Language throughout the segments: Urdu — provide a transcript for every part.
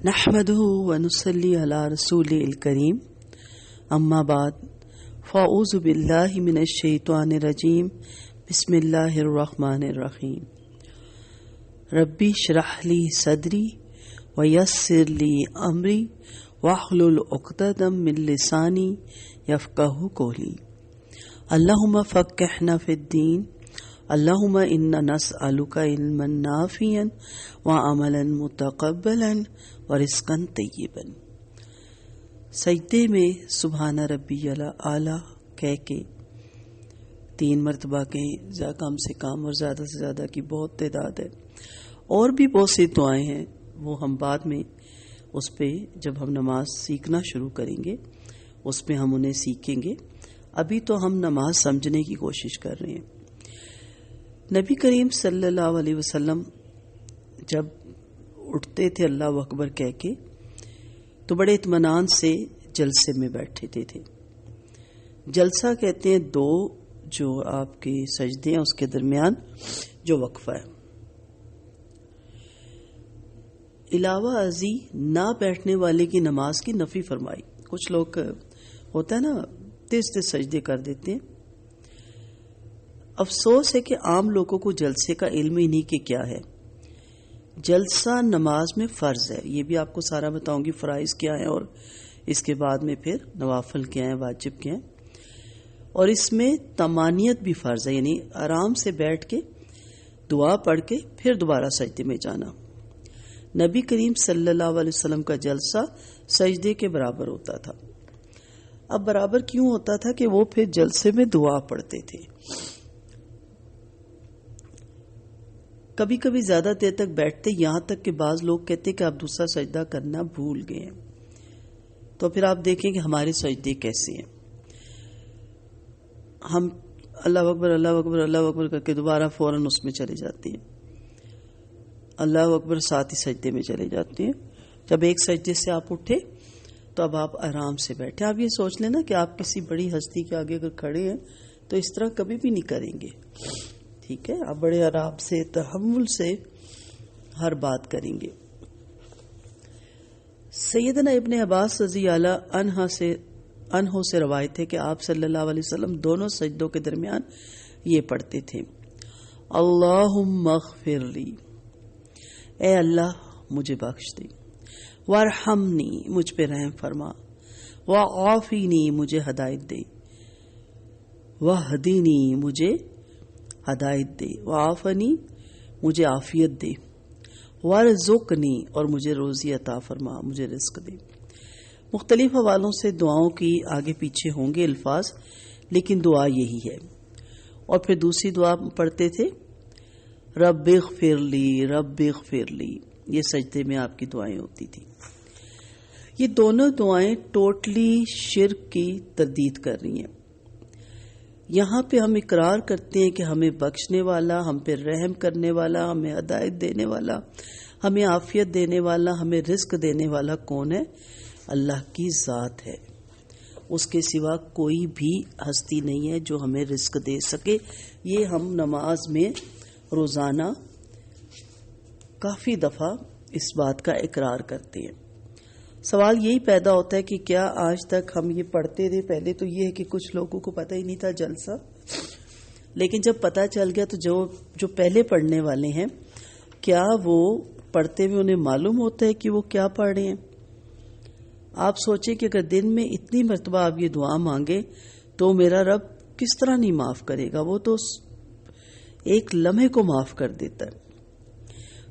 نحمده ونصلي على رسوله الكريم اما بعد فاعوذ باللہ من الشیطان الرجیم بسم اللہ الرحمن الرحیم ربی اشرح لی صدری ویسر لی امری واحلل عقدۃ من لسانی یفقہوا قولی اللہم فقہنا فی الدین اللہم انا نسألک علما نافعا وعملا متقبلا ورزقا طیبا۔ سجدے میں سبحان ربی اعلیٰ کہہ کے 3 مرتبہ کہیں، کم سے کم اور زیادہ سے زیادہ کی بہت تعداد ہے۔ اور بھی بہت سی دعائیں ہیں، وہ ہم بعد میں اس پہ جب ہم نماز سیکھنا شروع کریں گے اس پہ ہم انہیں سیکھیں گے۔ ابھی تو ہم نماز سمجھنے کی کوشش کر رہے ہیں۔ نبی کریم صلی اللہ علیہ وسلم جب اٹھتے تھے اللہ اکبر کہہ کے تو بڑے اطمینان سے جلسے میں بیٹھتے تھے۔ جلسہ کہتے ہیں 2 جو آپ کے سجدے ہیں اس کے درمیان جو وقفہ ہے۔ علاوہ ازیں نہ بیٹھنے والے کی نماز کی نفی فرمائی۔ کچھ لوگ ہوتا ہے نا تیز تیز سجدے کر دیتے ہیں۔ افسوس ہے کہ عام لوگوں کو جلسے کا علم ہی نہیں کہ کیا ہے۔ جلسہ نماز میں فرض ہے، یہ بھی آپ کو سارا بتاؤں گی، فرائض کیا ہیں اور اس کے بعد میں پھر نوافل کیا ہیں، واجب کیا ہیں۔ اور اس میں طمانینت بھی فرض ہے، یعنی آرام سے بیٹھ کے دعا پڑھ کے پھر دوبارہ سجدے میں جانا۔ نبی کریم صلی اللہ علیہ وسلم کا جلسہ سجدے کے برابر ہوتا تھا۔ اب برابر کیوں ہوتا تھا کہ وہ پھر جلسے میں دعا پڑھتے تھے۔ کبھی کبھی زیادہ دیر تک بیٹھتے، یہاں تک کہ بعض لوگ کہتے کہ آپ دوسرا سجدہ کرنا بھول گئے ہیں۔ تو پھر آپ دیکھیں کہ ہمارے سجدے کیسے ہیں۔ ہم اللہ اکبر اللہ اکبر اللہ اکبر کر کے دوبارہ فوراً اس میں چلے جاتے ہیں، اللہ اکبر ساتھ ہی سجدے میں چلے جاتے ہیں۔ جب ایک سجدے سے آپ اٹھے تو اب آپ آرام سے بیٹھے۔ آپ یہ سوچ لینا کہ آپ کسی بڑی ہستی کے آگے اگر کھڑے ہیں تو اس طرح کبھی بھی نہیں کریں گے، ٹھیک ہے؟ آپ بڑے آرام سے تحمل سے ہر بات کریں گے۔ سیدنا ابن عباس رضی اللہ عنہ سے روایت ہے کہ آپ صلی اللہ علیہ وسلم دونوں سجدوں کے درمیان یہ پڑھتے تھے، اللہم اغفر لی، اے اللہ مجھے بخش دے، وارحمنی مجھ پہ رحم فرما، وعافینی مجھے ہدایت دے، وہدینی مجھے ہدایت دے، وعافنی مجھے عافیت دے، وارزقنی اور مجھے روزی عطا فرما، مجھے رزق دے۔ مختلف حوالوں سے دعاؤں کی آگے پیچھے ہوں گے الفاظ، لیکن دعا یہی ہے۔ اور پھر دوسری دعا پڑھتے تھے رب اغفر لی رب اغفر لی، یہ سجدے میں آپ کی دعائیں ہوتی تھی۔ یہ دونوں دعائیں ٹوٹلی شرک کی تردید کر رہی ہیں۔ یہاں پہ ہم اقرار کرتے ہیں کہ ہمیں بخشنے والا، ہم پہ رحم کرنے والا، ہمیں ہدایت دینے والا، ہمیں عافیت دینے والا، ہمیں رزق دینے والا کون ہے؟ اللہ کی ذات ہے۔ اس کے سوا کوئی بھی ہستی نہیں ہے جو ہمیں رزق دے سکے۔ یہ ہم نماز میں روزانہ کافی دفعہ اس بات کا اقرار کرتے ہیں۔ سوال یہی پیدا ہوتا ہے کہ کیا آج تک ہم یہ پڑھتے تھے؟ پہلے تو یہ ہے کہ کچھ لوگوں کو پتہ ہی نہیں تھا جلسہ، لیکن جب پتہ چل گیا تو جو پہلے پڑھنے والے ہیں کیا وہ پڑھتے ہوئے انہیں معلوم ہوتا ہے کہ وہ کیا پڑھ رہے ہیں؟ آپ سوچیں کہ اگر دن میں اتنی مرتبہ آپ یہ دعا مانگے تو میرا رب کس طرح نہیں معاف کرے گا؟ وہ تو ایک لمحے کو معاف کر دیتا ہے۔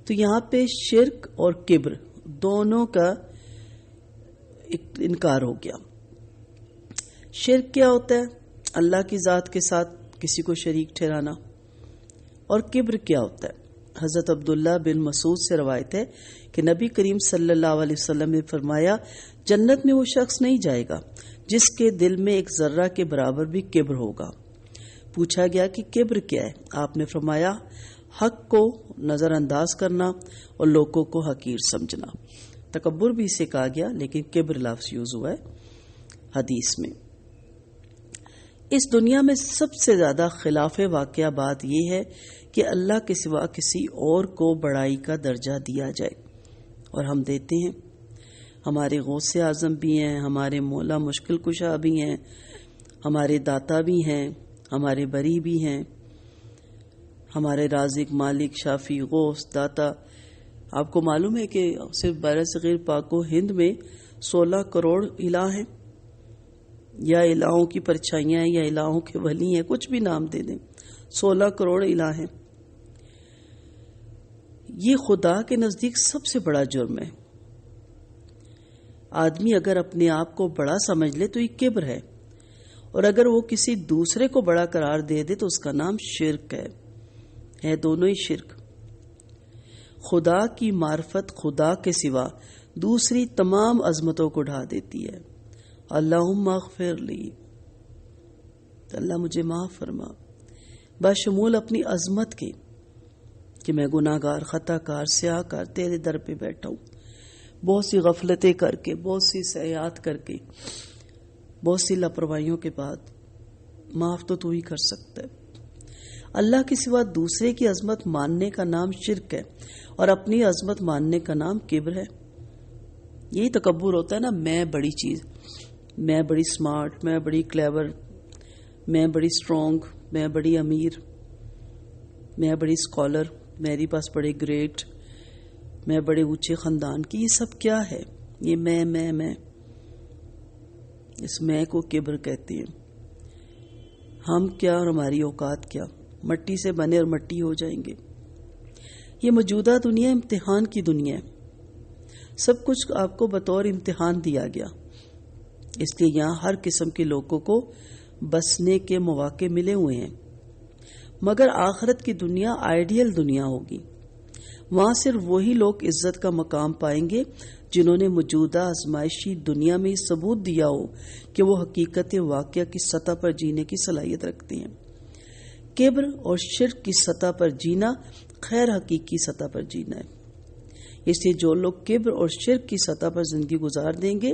تو یہاں پہ شرک اور کبر دونوں کا انکار ہو گیا۔ شرک کیا ہوتا ہے؟ اللہ کی ذات کے ساتھ کسی کو شریک ٹھہرانا۔ اور کبر کیا ہوتا ہے؟ حضرت عبداللہ بن مسعود سے روایت ہے کہ نبی کریم صلی اللہ علیہ وسلم نے فرمایا جنت میں وہ شخص نہیں جائے گا جس کے دل میں ایک ذرہ کے برابر بھی کبر ہوگا۔ پوچھا گیا کہ کبر کیا ہے؟ آپ نے فرمایا حق کو نظر انداز کرنا اور لوگوں کو حقیر سمجھنا۔ تکبر بھی اسے کہا گیا، لیکن کبر لفظ یوز ہوا ہے حدیث میں۔ اس دنیا میں سب سے زیادہ خلاف واقعہ بات یہ ہے کہ اللہ کے سوا کسی اور کو بڑائی کا درجہ دیا جائے، اور ہم دیتے ہیں۔ ہمارے غوث اعظم بھی ہیں، ہمارے مولا مشکل کشا بھی ہیں، ہمارے داتا بھی ہیں، ہمارے بری بھی ہیں، ہمارے رازق، مالک، شافی، غوث، داتا۔ آپ کو معلوم ہے کہ صرف بر صغیر پاک و ہند میں 16 کروڑ الہ ہیں، یا الہوں کی پرچھائیاں ہیں، یا الہوں کے ولی ہیں، کچھ بھی نام دے دیں، 16 کروڑ الہ ہیں۔ یہ خدا کے نزدیک سب سے بڑا جرم ہے۔ آدمی اگر اپنے آپ کو بڑا سمجھ لے تو یہ کبر ہے، اور اگر وہ کسی دوسرے کو بڑا قرار دے دے تو اس کا نام شرک ہے دونوں ہی شرک۔ خدا کی معرفت خدا کے سوا دوسری تمام عظمتوں کو ڈھا دیتی ہے۔ اللہم اغفر لی، اللہ مجھے معاف فرما، بشمول اپنی عظمت کے کہ میں گناہ گار، خطا کار، سیاہ کار تیرے در پہ بیٹھا ہوں، بہت سی غفلتیں کر کے، بہت سی سیاحت کر کے، بہت سی لاپرواہیوں کے بعد معاف تو ہی کر سکتا ہے۔ اللہ کے سوا دوسرے کی عظمت ماننے کا نام شرک ہے، اور اپنی عظمت ماننے کا نام کبر ہے۔ یہی تکبر ہوتا ہے نا، میں بڑی چیز، میں بڑی سمارٹ، میں بڑی کلیور، میں بڑی اسٹرانگ، میں بڑی امیر، میں بڑی اسکالر، میرے پاس بڑے گریٹ، میں بڑے اونچے خاندان کی۔ یہ سب کیا ہے؟ یہ میں اس میں کو کبر کہتے ہیں۔ ہم کیا اور ہماری اوقات کیا؟ مٹی سے بنے اور مٹی ہو جائیں گے۔ یہ موجودہ دنیا امتحان کی دنیا ہے، سب کچھ آپ کو بطور امتحان دیا گیا، اس لیے یہاں ہر قسم کے لوگوں کو بسنے کے مواقع ملے ہوئے ہیں۔ مگر آخرت کی دنیا آئیڈیل دنیا ہوگی، وہاں صرف وہی لوگ عزت کا مقام پائیں گے جنہوں نے موجودہ آزمائشی دنیا میں ثبوت دیا ہو کہ وہ حقیقت واقعہ کی سطح پر جینے کی صلاحیت رکھتے ہیں۔ کبر اور شرک کی سطح پر جینا خیر حقیقی سطح پر جینا ہے۔ اس لیے جو لوگ کبر اور شرک کی سطح پر زندگی گزار دیں گے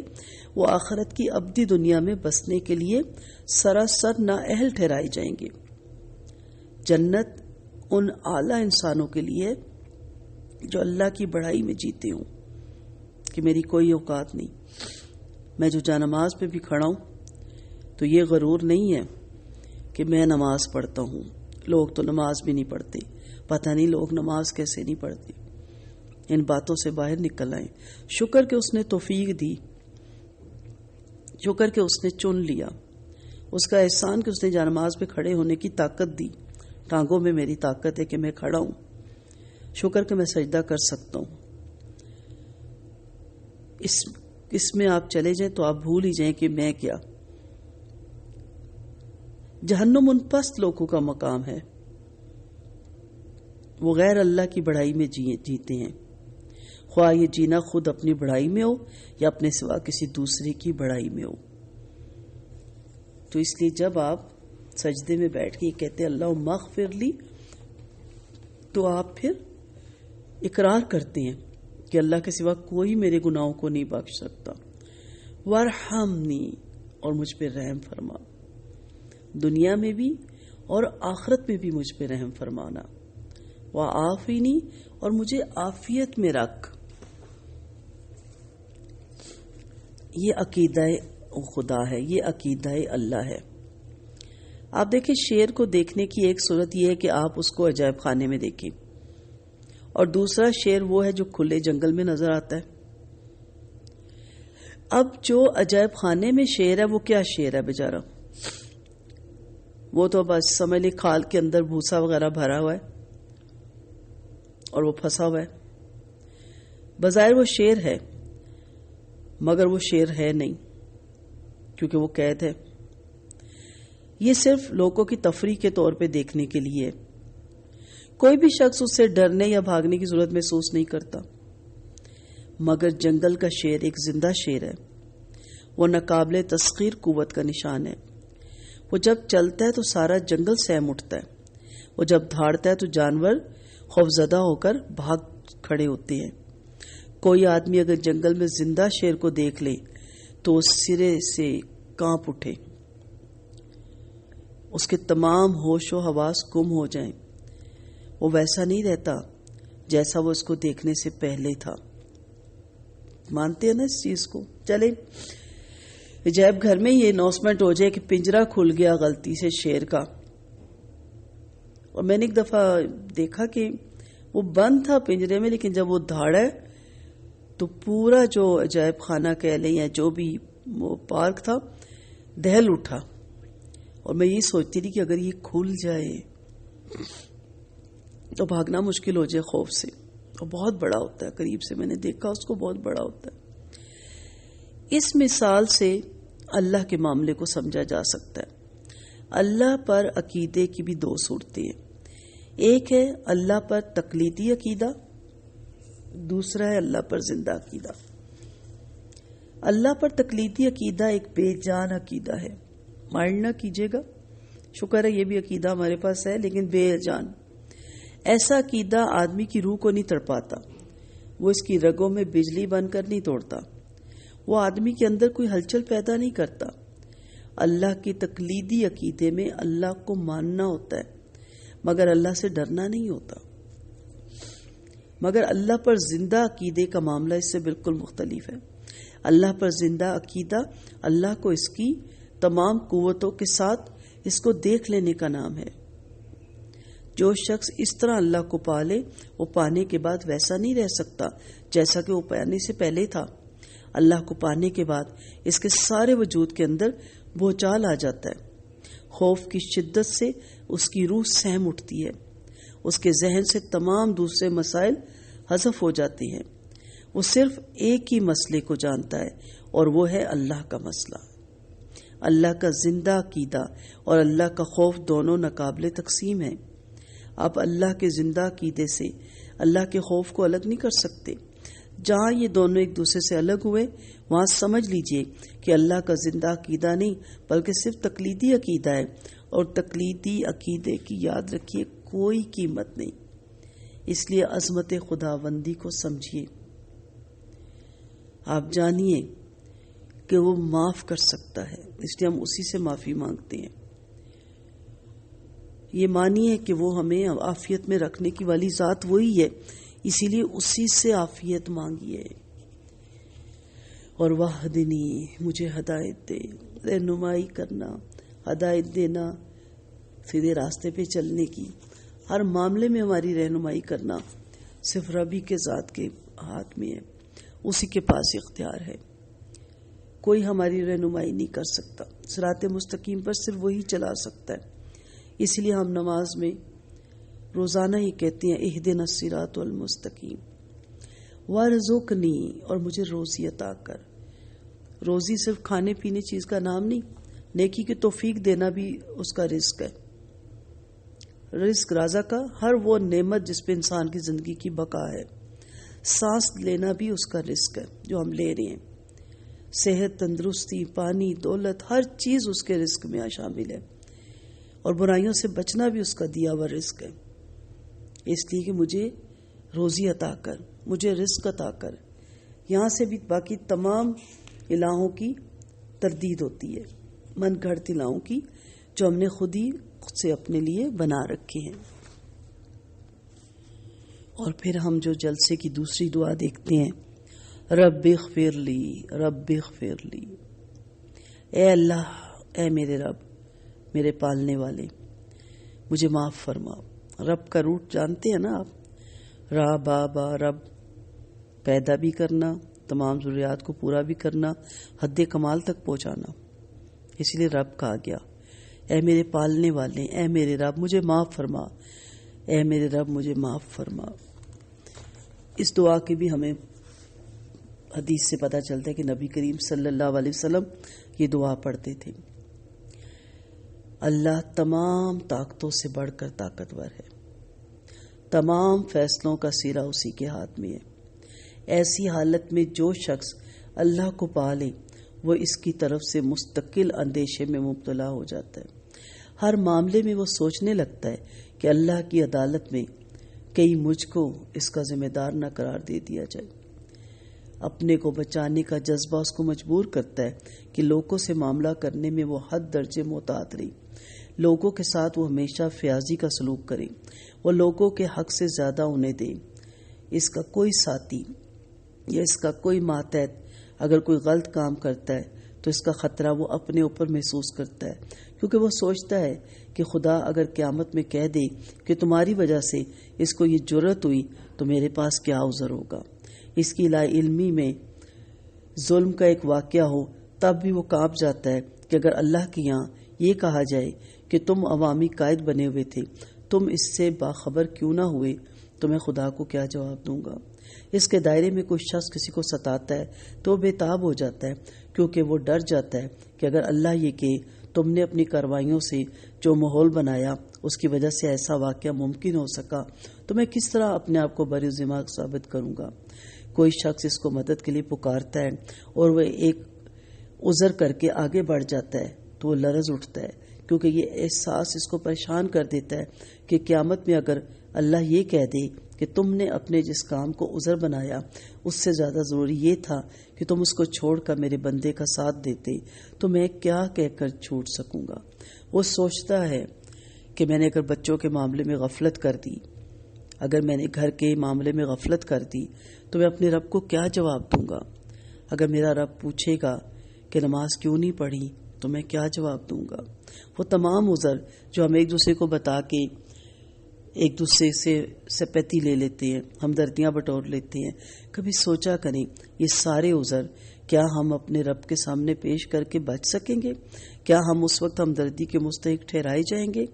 وہ آخرت کی ابدی دنیا میں بسنے کے لیے سراسر نااہل ٹھہرائے جائیں گے۔ جنت ان اعلیٰ انسانوں کے لیے جو اللہ کی بڑائی میں جیتے ہوں کہ میری کوئی اوقات نہیں۔ میں جو جانماز پہ بھی کھڑا ہوں تو یہ غرور نہیں ہے کہ میں نماز پڑھتا ہوں، لوگ تو نماز بھی نہیں پڑھتے، پتہ نہیں لوگ نماز کیسے نہیں پڑھتے۔ ان باتوں سے باہر نکل آئیں۔ شکر کہ اس نے توفیق دی، شکر کہ اس نے چن لیا، اس کا احسان کہ اس نے جانماز پہ کھڑے ہونے کی طاقت دی۔ ٹانگوں میں میری طاقت ہے کہ میں کھڑا ہوں، شکر کہ میں سجدہ کر سکتا ہوں۔ اس میں آپ چلے جائیں تو آپ بھول ہی جائیں کہ میں کیا۔ جہنم ان پست لوگوں کا مقام ہے، وہ غیر اللہ کی بڑائی میں جیتے ہیں، خواہ یہ جینا خود اپنی بڑائی میں ہو یا اپنے سوا کسی دوسرے کی بڑائی میں ہو۔ تو اس لیے جب آپ سجدے میں بیٹھ کے کہتے ہیں اللہم اغفر لی، تو آپ پھر اقرار کرتے ہیں کہ اللہ کے سوا کوئی میرے گناہوں کو نہیں بخش سکتا۔ وارحمنی، اور مجھ پہ رحم فرما، دنیا میں بھی اور آخرت میں بھی مجھ پہ رحم فرمانا۔ وعافنی، اور مجھے عافیت میں رکھ۔ یہ عقیدہ خدا ہے، یہ عقیدہ اللہ ہے۔ آپ دیکھیں شیر کو دیکھنے کی ایک صورت یہ ہے کہ آپ اس کو عجائب خانے میں دیکھیں، اور دوسرا شیر وہ ہے جو کھلے جنگل میں نظر آتا ہے۔ اب جو عجائب خانے میں شیر ہے وہ کیا شیر ہے بیچارہ؟ وہ تو بس سمجھ لی کھال کے اندر بھوسا وغیرہ بھرا ہوا ہے اور وہ پھنسا ہوا ہے۔ بظاہر وہ شیر ہے مگر وہ شیر ہے نہیں، کیونکہ وہ قید ہے۔ یہ صرف لوگوں کی تفریح کے طور پہ دیکھنے کے لیے ہے، کوئی بھی شخص اس سے ڈرنے یا بھاگنے کی ضرورت محسوس نہیں کرتا۔ مگر جنگل کا شیر ایک زندہ شیر ہے، وہ ناقابل تسخیر قوت کا نشان ہے۔ وہ جب چلتا ہے تو سارا جنگل سہم اٹھتا ہے، وہ جب دھاڑتا ہے تو جانور خوفزدہ ہو کر بھاگ کھڑے ہوتے ہیں۔ کوئی آدمی اگر جنگل میں زندہ شیر کو دیکھ لے تو وہ سرے سے کانپ اٹھے، اس کے تمام ہوش و حواس گم ہو جائیں، وہ ویسا نہیں رہتا جیسا وہ اس کو دیکھنے سے پہلے تھا۔ مانتے ہیں نا اس چیز کو. چلے عجائب گھر میں یہ اناؤنسمنٹ ہو جائے کہ پنجرا کھل گیا غلطی سے شیر کا. اور میں نے ایک دفعہ دیکھا کہ وہ بند تھا پنجرے میں، لیکن جب وہ دھاڑا ہے تو پورا جو عجائب خانہ کہہ لیں یا جو بھی وہ پارک تھا دہل اٹھا. اور میں یہ سوچتی تھی کہ اگر یہ کھل جائے تو بھاگنا مشکل ہو جائے خوف سے. اور بہت بڑا ہوتا ہے، قریب سے میں نے دیکھا اس کو، بہت بڑا ہوتا ہے. اس مثال سے اللہ کے معاملے کو سمجھا جا سکتا ہے. اللہ پر عقیدے کی بھی دو صورتیں ہیں. ایک ہے اللہ پر تقلیدی عقیدہ، دوسرا ہے اللہ پر زندہ عقیدہ. اللہ پر تقلیدی عقیدہ ایک بے جان عقیدہ ہے. مائنڈ نہ کیجیے گا، شکر ہے یہ بھی عقیدہ ہمارے پاس ہے، لیکن بے جان. ایسا عقیدہ آدمی کی روح کو نہیں تڑپاتا، وہ اس کی رگوں میں بجلی بن کر نہیں توڑتا، وہ آدمی کے اندر کوئی ہلچل پیدا نہیں کرتا. اللہ کی تقلیدی عقیدے میں اللہ کو ماننا ہوتا ہے مگر اللہ سے ڈرنا نہیں ہوتا. مگر اللہ پر زندہ عقیدے کا معاملہ اس سے بالکل مختلف ہے. اللہ پر زندہ عقیدہ اللہ کو اس کی تمام قوتوں کے ساتھ اس کو دیکھ لینے کا نام ہے. جو شخص اس طرح اللہ کو پالے وہ پانے کے بعد ویسا نہیں رہ سکتا جیسا کہ وہ پانے سے پہلے تھا. اللہ کو پانے کے بعد اس کے سارے وجود کے اندر بھوچال آ جاتا ہے. خوف کی شدت سے اس کی روح سہم اٹھتی ہے، اس کے ذہن سے تمام دوسرے مسائل حذف ہو جاتے ہیں. وہ صرف ایک ہی مسئلے کو جانتا ہے اور وہ ہے اللہ کا مسئلہ. اللہ کا زندہ عقیدہ اور اللہ کا خوف دونوں ناقابل تقسیم ہیں. آپ اللہ کے زندہ عقیدے سے اللہ کے خوف کو الگ نہیں کر سکتے. جہاں یہ دونوں ایک دوسرے سے الگ ہوئے وہاں سمجھ لیجئے کہ اللہ کا زندہ عقیدہ نہیں بلکہ صرف تقلیدی عقیدہ ہے. اور تقلیدی عقیدے کی یاد رکھیے کوئی قیمت نہیں. اس لیے عظمت خداوندی کو سمجھیے. آپ جانیے کہ وہ معاف کر سکتا ہے، اس لیے ہم اسی سے معافی مانگتے ہیں. یہ مانیے کہ وہ ہمیں عافیت میں رکھنے کی والی ذات وہی ہے، اسی لیے اسی سے عافیت مانگیے. اور وحدنی، مجھے ہدایت دے، رہنمائی کرنا، ہدایت دینا، سیدھے راستے پہ چلنے کی. ہر معاملے میں ہماری رہنمائی کرنا صرف ربی کے ذات کے ہاتھ میں ہے، اسی کے پاس اختیار ہے. کوئی ہماری رہنمائی نہیں کر سکتا. صراط مستقیم پر صرف وہی چلا سکتا ہے. اس لیے ہم نماز میں روزانہ ہی کہتے ہیں اہدنا الصراط المستقیم وارزقنی، اور مجھے روزی عطا کر. روزی صرف کھانے پینے چیز کا نام نہیں، نیکی کی توفیق دینا بھی اس کا رزق ہے. رزق رازق کا ہر وہ نعمت جس پہ انسان کی زندگی کی بقا ہے. سانس لینا بھی اس کا رزق ہے جو ہم لے رہے ہیں. صحت، تندرستی، پانی، دولت، ہر چیز اس کے رزق میں شامل ہے. اور برائیوں سے بچنا بھی اس کا دیا ہوا رزق ہے. اس لیے کہ مجھے روزی عطا کر، مجھے رزق عطا کر. یہاں سے بھی باقی تمام الہوں کی تردید ہوتی ہے، من گھڑت الہوں کی جو ہم نے خود سے اپنے لیے بنا رکھے ہیں. اور پھر ہم جو جلسے کی دوسری دعا دیکھتے ہیں، رب اغفر لی، رب اغفر لی. اے اللہ، اے میرے رب، میرے پالنے والے، مجھے معاف فرما. رب کا روٹ جانتے ہیں نا آپ، را بابا رب، پیدا بھی کرنا، تمام ضروریات کو پورا بھی کرنا، حد کمال تک پہنچانا. اس لیے رب کہا گیا. اے میرے پالنے والے، اے میرے رب مجھے معاف فرما، اے میرے رب مجھے معاف فرما. اس دعا کی بھی ہمیں حدیث سے پتہ چلتا ہے کہ نبی کریم صلی اللہ علیہ وسلم یہ دعا پڑھتے تھے. اللہ تمام طاقتوں سے بڑھ کر طاقتور ہے، تمام فیصلوں کا سیرا اسی کے ہاتھ میں ہے. ایسی حالت میں جو شخص اللہ کو پالے وہ اس کی طرف سے مستقل اندیشے میں مبتلا ہو جاتا ہے. ہر معاملے میں وہ سوچنے لگتا ہے کہ اللہ کی عدالت میں کئی مجھ کو اس کا ذمہ دار نہ قرار دے دیا جائے. اپنے کو بچانے کا جذبہ اس کو مجبور کرتا ہے کہ لوگوں سے معاملہ کرنے میں وہ حد درجے محتاط رہے. لوگوں کے ساتھ وہ ہمیشہ فیاضی کا سلوک کرے، وہ لوگوں کے حق سے زیادہ انہیں دے. اس کا کوئی ساتھی یا اس کا کوئی ماتحت اگر کوئی غلط کام کرتا ہے تو اس کا خطرہ وہ اپنے اوپر محسوس کرتا ہے، کیونکہ وہ سوچتا ہے کہ خدا اگر قیامت میں کہہ دے کہ تمہاری وجہ سے اس کو یہ جرأت ہوئی تو میرے پاس کیا عذر ہوگا۔ اس کی لا علمی میں ظلم کا ایک واقعہ ہو تب بھی وہ کانپ جاتا ہے کہ اگر اللہ کے یہاں یہ کہا جائے کہ تم عوامی قائد بنے ہوئے تھے، تم اس سے باخبر کیوں نہ ہوئے، تو میں خدا کو کیا جواب دوں گا۔ اس کے دائرے میں کوئی شخص کسی کو ستاتا ہے تو وہ بے تاب ہو جاتا ہے، کیونکہ وہ ڈر جاتا ہے کہ اگر اللہ یہ کہ تم نے اپنی کارروائیوں سے جو ماحول بنایا اس کی وجہ سے ایسا واقعہ ممکن ہو سکا تو میں کس طرح اپنے آپ کو بری ذمہ ثابت کروں گا۔ کوئی شخص اس کو مدد کے لیے پکارتا ہے اور وہ ایک عذر کر کے آگے بڑھ جاتا ہے تو وہ لرز اٹھتا ہے، کیونکہ یہ احساس اس کو پریشان کر دیتا ہے کہ قیامت میں اگر اللہ یہ کہہ دے کہ تم نے اپنے جس کام کو عذر بنایا اس سے زیادہ ضروری یہ تھا کہ تم اس کو چھوڑ کر میرے بندے کا ساتھ دیتے، تو میں کیا کہہ کر چھوٹ سکوں گا۔ وہ سوچتا ہے کہ میں نے اگر بچوں کے معاملے میں غفلت کر دی، اگر میں نے گھر کے معاملے میں غفلت کر دی تو میں اپنے رب کو کیا جواب دوں گا۔ اگر میرا رب پوچھے گا کہ نماز کیوں نہیں پڑھی تو میں کیا جواب دوں گا۔ وہ تمام عذر جو ہم ایک دوسرے کو بتا کے ایک دوسرے سے سپیتی لے لیتے ہیں، ہمدردیاں بٹور لیتے ہیں، کبھی سوچا کریں یہ سارے عذر کیا ہم اپنے رب کے سامنے پیش کر کے بچ سکیں گے؟ کیا ہم اس وقت ہمدردی کے مستحق ٹھہرائے جائیں گے؟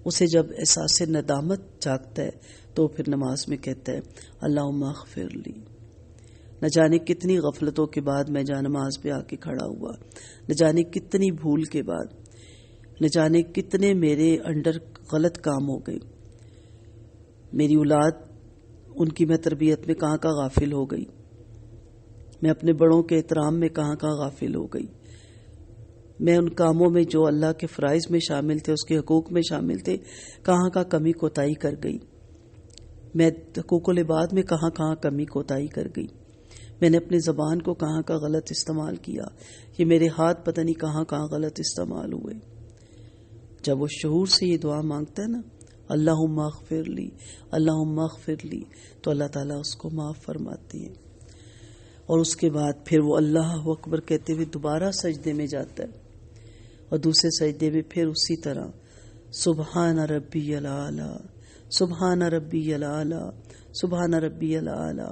اسے جب احساس ندامت جاگتا ہے تو پھر نماز میں کہتا ہے اللہم اغفر لی۔ نہ جانے کتنی غفلتوں کے بعد میں جا نماز پہ آ کے کھڑا ہوا، نہ جانے کتنی بھول کے بعد، نہ جانے کتنے میرے انڈر غلط کام ہو گئے، میری اولاد ان کی میں تربیت میں کہاں غافل ہو گئی، میں اپنے بڑوں کے احترام میں کہاں غافل ہو گئی، میں ان کاموں میں جو اللہ کے فرائض میں شامل تھے، اس کے حقوق میں شامل تھے، کہاں کمی کوتاہی کر گئی، میں حقوق العباد میں کہاں کمی کوتاہی کر گئی، میں نے اپنی زبان کو کہاں غلط استعمال کیا، یہ میرے ہاتھ پتہ نہیں کہاں غلط استعمال ہوئے۔ جب وہ شعور سے یہ دعا مانگتا ہے نا اللہم اغفر لی، اللہم اغفر لی، تو اللہ تعالیٰ اس کو معاف فرماتی ہے۔ اور اس کے بعد پھر وہ اللہ اکبر کہتے ہوئے دوبارہ سجدے میں جاتا ہے، اور دوسرے سجدے میں پھر اسی طرح سبحان ربی العالی، سبحان ربی العالی، سبحان ربی العالی۔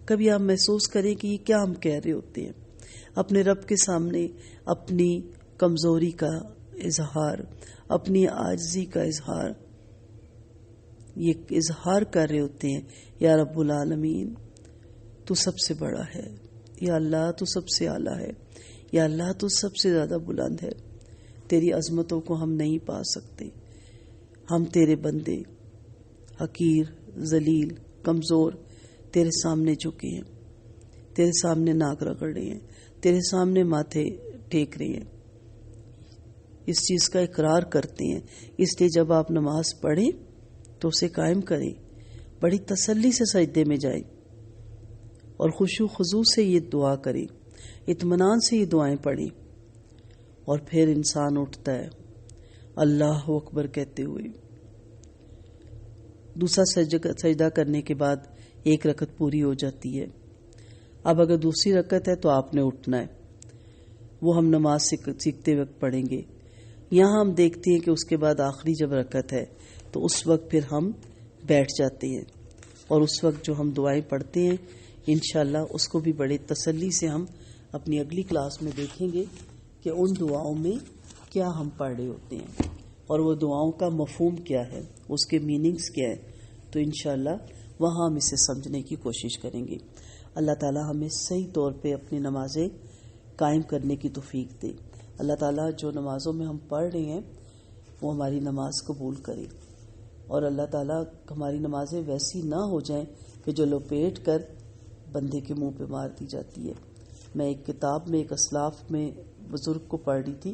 کبھی آپ محسوس کریں کہ یہ کیا ہم کہہ رہے ہوتے ہیں، اپنے رب کے سامنے اپنی کمزوری کا اظہار، اپنی عاجزی کا اظہار، یہ اظہار کر رہے ہوتے ہیں یا رب العالمین تو سب سے بڑا ہے، یا اللہ تو سب سے اعلیٰ ہے، یا اللہ تو سب سے زیادہ بلند ہے، تیری عظمتوں کو ہم نہیں پا سکتے، ہم تیرے بندے حقیر، ذلیل، کمزور تیرے سامنے جھکے ہیں، تیرے سامنے ناک رگڑ رہے ہیں، تیرے سامنے ماتھے ٹیک رہے ہیں، اس چیز کا اقرار کرتے ہیں۔ اس لیے جب آپ نماز پڑھیں تو اسے قائم کریں، بڑی تسلی سے سجدے میں جائیں اور خشوع خضوع سے یہ دعا کریں، اطمینان سے یہ دعائیں پڑھیں، اور پھر انسان اٹھتا ہے اللہ اکبر کہتے ہوئے۔ دوسرا سجدہ کرنے کے بعد ایک رکعت پوری ہو جاتی ہے۔ اب اگر دوسری رکعت ہے تو آپ نے اٹھنا ہے، وہ ہم نماز سیکھتے وقت پڑھیں گے۔ یہاں ہم دیکھتے ہیں کہ اس کے بعد آخری جب رکعت ہے تو اس وقت پھر ہم بیٹھ جاتے ہیں، اور اس وقت جو ہم دعائیں پڑھتے ہیں انشاءاللہ اس کو بھی بڑے تسلی سے ہم اپنی اگلی کلاس میں دیکھیں گے کہ ان دعاؤں میں کیا ہم پڑھ رہے ہوتے ہیں اور وہ دعاؤں کا مفہوم کیا ہے، اس کے میننگز کیا ہے، تو انشاءاللہ وہاں ہم اسے سمجھنے کی کوشش کریں گے۔ اللہ تعالی ہمیں صحیح طور پہ اپنی نمازیں قائم کرنے کی توفیق دے۔ اللہ تعالیٰ جو نمازوں میں ہم پڑھ رہے ہیں وہ ہماری نماز قبول کرے، اور اللہ تعالیٰ ہماری نمازیں ویسی نہ ہو جائیں کہ جو لپیٹ کر بندے کے منہ پہ مار دی جاتی ہے۔ میں ایک کتاب میں ایک اسلاف میں بزرگ کو پڑھ رہی تھی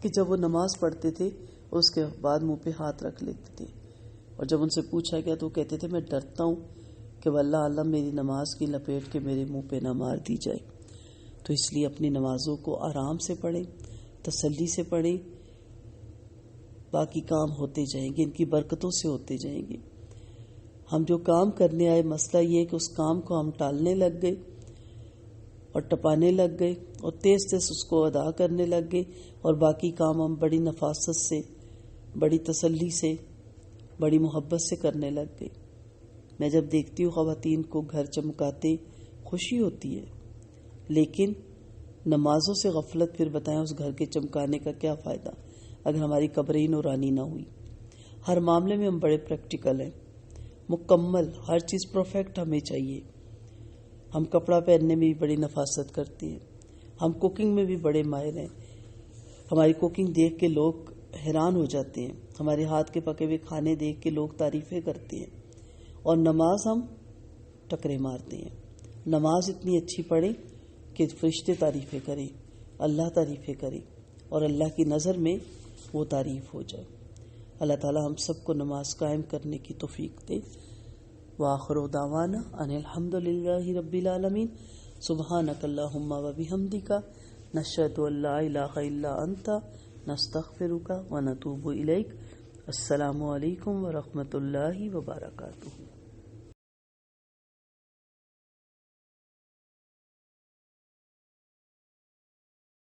کہ جب وہ نماز پڑھتے تھے اس کے بعد منہ پہ ہاتھ رکھ لیتے تھے، اور جب ان سے پوچھا گیا تو وہ کہتے تھے میں ڈرتا ہوں کہ واللہ اللہ میری نماز کی لپیٹ کے میرے منہ پہ نہ مار دی جائے۔ تو اس لیے اپنی نمازوں کو آرام سے پڑھیں، تسلی سے پڑھیں، باقی کام ہوتے جائیں گے، ان کی برکتوں سے ہوتے جائیں گے۔ ہم جو کام کرنے آئے، مسئلہ یہ ہے کہ اس کام کو ہم ٹالنے لگ گئے اور ٹپانے لگ گئے اور تیز تیز اس کو ادا کرنے لگ گئے، اور باقی کام ہم بڑی نفاست سے، بڑی تسلی سے، بڑی محبت سے کرنے لگ گئے۔ میں جب دیکھتی ہوں خواتین کو گھر چمکاتے، خوشی ہوتی ہے، لیکن نمازوں سے غفلت، پھر بتائیں اس گھر کے چمکانے کا کیا فائدہ اگر ہماری قبریں نورانی نہ ہوئی۔ ہر معاملے میں ہم بڑے پریکٹیکل ہیں، مکمل، ہر چیز پرفیکٹ ہمیں چاہیے۔ ہم کپڑا پہننے میں بھی بڑی نفاست کرتے ہیں، ہم کوکنگ میں بھی بڑے ماہر ہیں، ہماری کوکنگ دیکھ کے لوگ حیران ہو جاتے ہیں، ہمارے ہاتھ کے پکے ہوئے کھانے دیکھ کے لوگ تعریفیں کرتے ہیں، اور نماز ہم ٹکرے مارتے ہیں۔ نماز اتنی اچھی پڑھیں کہ فرشتے تعریفیں کریں، اللہ تعریفیں کریں، اور اللہ کی نظر میں وہ تعریف ہو جائے۔ اللہ تعالی ہم سب کو نماز قائم کرنے کی توفیق دے۔ وآخر دعوانا ان الحمد للہ رب العالمین۔ سبحانک اللہم و بحمدک، نشہد ان لا الہ الا انت، نستغفرک و نتوب الیک۔ السلام علیکم ورحمۃ اللہ وبرکاتہ۔